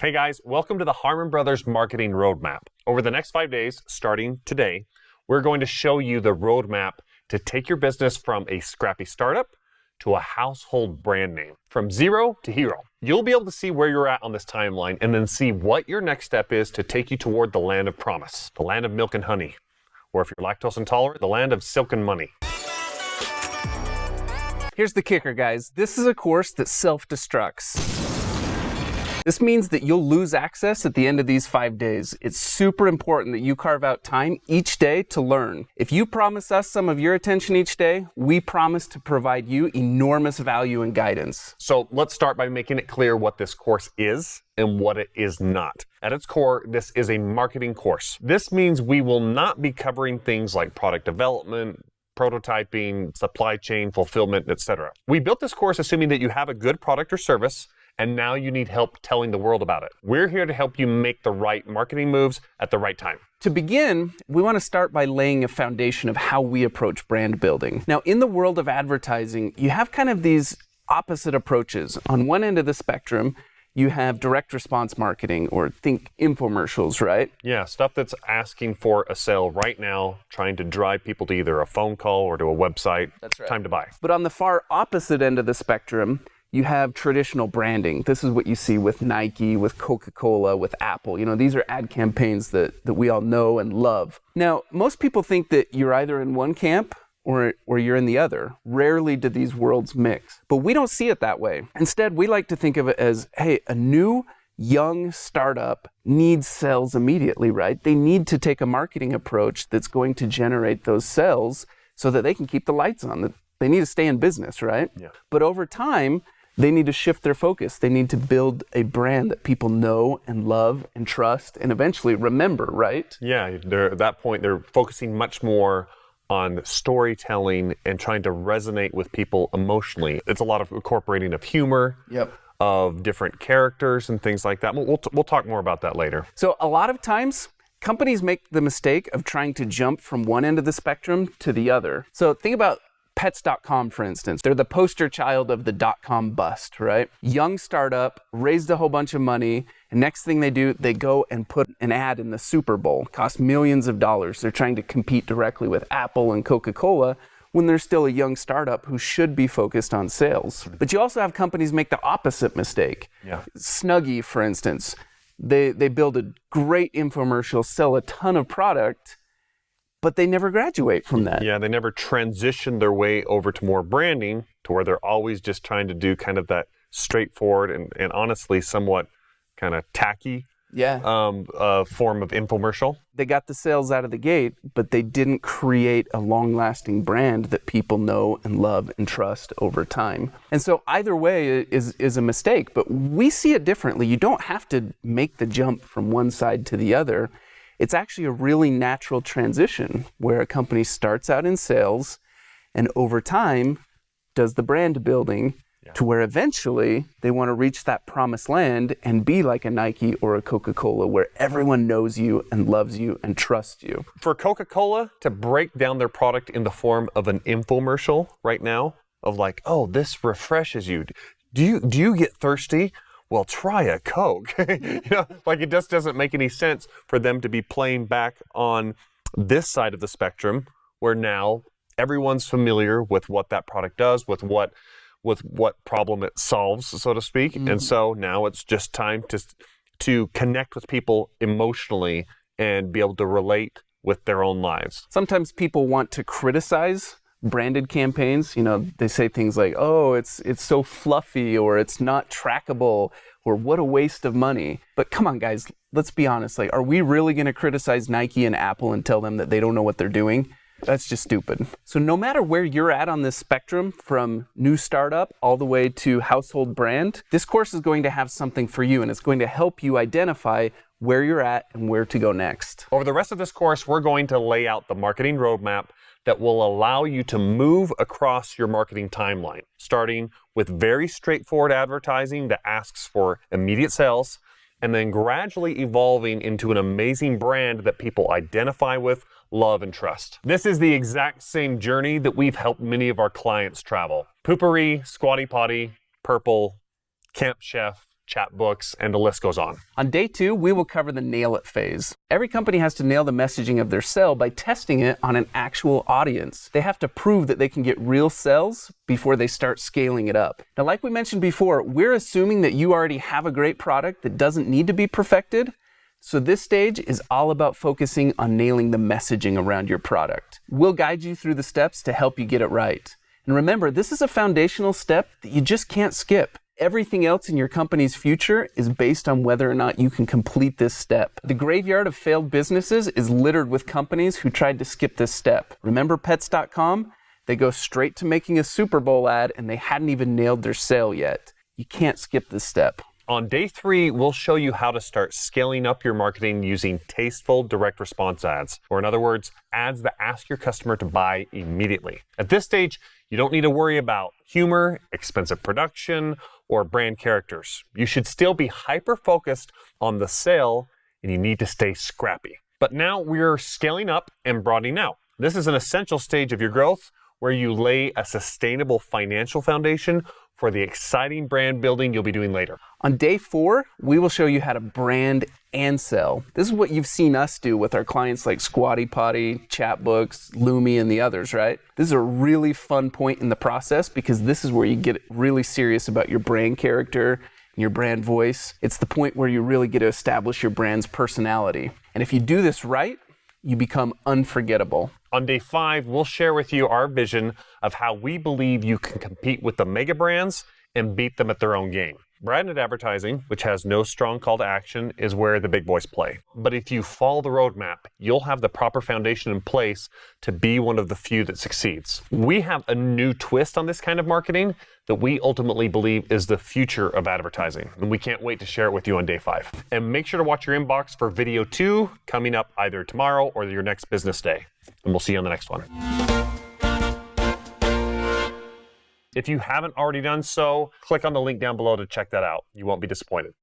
Hey guys, welcome to the Harmon Brothers Marketing Roadmap. Over the next 5 days, starting today, we're going to show you the roadmap to take your business from a scrappy startup to a household brand name, from zero to hero. You'll be able to see where you're at on this timeline and then see what your next step is to take you toward the land of promise, the land of milk and honey, or if you're lactose intolerant, the land of silk and money. Here's the kicker, guys. This is a course that self-destructs. This means that you'll lose access at the end of these 5 days. It's super important that you carve out time each day to learn. If you promise us some of your attention each day, we promise to provide you enormous value and guidance. So let's start by making it clear what this course is and what it is not. At its core, this is a marketing course. This means we will not be covering things like product development, prototyping, supply chain, fulfillment, etc. We built this course assuming that you have a good product or service, and now you need help telling the world about it. We're here to help you make the right marketing moves at the right time. To begin, we want to start by laying a foundation of how we approach brand building. Now, in the world of advertising, you have kind of these opposite approaches. On one end of the spectrum, you have direct response marketing, or think infomercials, right? Yeah, stuff that's asking for a sale right now, trying to drive people to either a phone call or to a website. That's right. Time to buy. But on the far opposite end of the spectrum, you have traditional branding. This is what you see with Nike, with Coca-Cola, with Apple. You know, these are ad campaigns that we all know and love. Now, most people think that you're either in one camp or you're in the other. Rarely do these worlds mix. But we don't see it that way. Instead, we like to think of it as, hey, a new, young startup needs sales immediately, right? They need to take a marketing approach that's going to generate those sales so that they can keep the lights on. They need to stay in business, right? Yeah. But over time, they need to shift their focus. They need to build a brand that people know and love and trust and eventually remember, right? Yeah, at that point, they're focusing much more on storytelling and trying to resonate with people emotionally. It's a lot of incorporating of humor, of different characters and things like that. We'll talk more about that later. So a lot of times, companies make the mistake of trying to jump from one end of the spectrum to the other. So think about Pets.com, for instance. They're the poster child of the .com bust, right? Young startup, raised a whole bunch of money, and next thing they do, they go and put an ad in the Super Bowl. Costs millions of dollars. They're trying to compete directly with Apple and Coca-Cola when they're still a young startup who should be focused on sales. But you also have companies make the opposite mistake. Yeah. Snuggie, for instance. They build a great infomercial, sell a ton of product, but they never graduate from that. Yeah, they never transition their way over to more branding, to where they're always just trying to do kind of that straightforward and honestly somewhat kind of tacky form of infomercial. They got the sales out of the gate, but they didn't create a long-lasting brand that people know and love and trust over time. And so either way is a mistake, but we see it differently. You don't have to make the jump from one side to the other. It's actually a really natural transition where a company starts out in sales and over time does the brand building to where eventually they want to reach that promised land and be like a Nike or a Coca-Cola where everyone knows you and loves you and trusts you. For Coca-Cola to break down their product in the form of an infomercial right now of like, oh, this refreshes you. Do you get thirsty? Well, try a Coke. Like it just doesn't make any sense for them to be playing back on this side of the spectrum where now everyone's familiar with what that product does, with what problem it solves, so to speak. Mm-hmm. And so now it's just time to connect with people emotionally and be able to relate with their own lives. Sometimes people want to criticize branded campaigns. They say things like, oh, it's so fluffy, or it's not trackable, or what a waste of money. But come on, guys, let's be honest. Like, are we really going to criticize Nike and Apple and tell them that they don't know what they're doing? That's just stupid. So no matter where you're at on this spectrum, from new startup all the way to household brand, this course is going to have something for you, and it's going to help you identify where you're at and where to go next. Over the rest of this course, we're going to lay out the marketing roadmap that will allow you to move across your marketing timeline, starting with very straightforward advertising that asks for immediate sales, and then gradually evolving into an amazing brand that people identify with, love, and trust. This is the exact same journey that we've helped many of our clients travel. Poopery, Squatty Potty, Purple, Camp Chef, chat books, and the list goes on. On day 2, we will cover the nail it phase. Every company has to nail the messaging of their sell by testing it on an actual audience. They have to prove that they can get real sales before they start scaling it up. Now, like we mentioned before, we're assuming that you already have a great product that doesn't need to be perfected. So this stage is all about focusing on nailing the messaging around your product. We'll guide you through the steps to help you get it right. And remember, this is a foundational step that you just can't skip. Everything else in your company's future is based on whether or not you can complete this step. The graveyard of failed businesses is littered with companies who tried to skip this step. Remember Pets.com? They go straight to making a Super Bowl ad and they hadn't even nailed their sale yet. You can't skip this step. On day 3, we'll show you how to start scaling up your marketing using tasteful direct response ads, or in other words, ads that ask your customer to buy immediately. At this stage, you don't need to worry about humor, expensive production, or brand characters. You should still be hyper-focused on the sale, and you need to stay scrappy. But now we're scaling up and broadening out. This is an essential stage of your growth where you lay a sustainable financial foundation for the exciting brand building you'll be doing later. On day 4, we will show you how to brand and sell. This is what you've seen us do with our clients like Squatty Potty, Chatbooks, Lumi, and the others, right? This is a really fun point in the process because this is where you get really serious about your brand character and your brand voice. It's the point where you really get to establish your brand's personality. And if you do this right, you become unforgettable. On day 5, we'll share with you our vision of how we believe you can compete with the mega brands and beat them at their own game. Branded advertising, which has no strong call to action, is where the big boys play. But if you follow the roadmap, you'll have the proper foundation in place to be one of the few that succeeds. We have a new twist on this kind of marketing that we ultimately believe is the future of advertising, and we can't wait to share it with you on day 5. And make sure to watch your inbox for video 2 coming up either tomorrow or your next business day. And we'll see you on the next one. If you haven't already done so, click on the link down below to check that out. You won't be disappointed.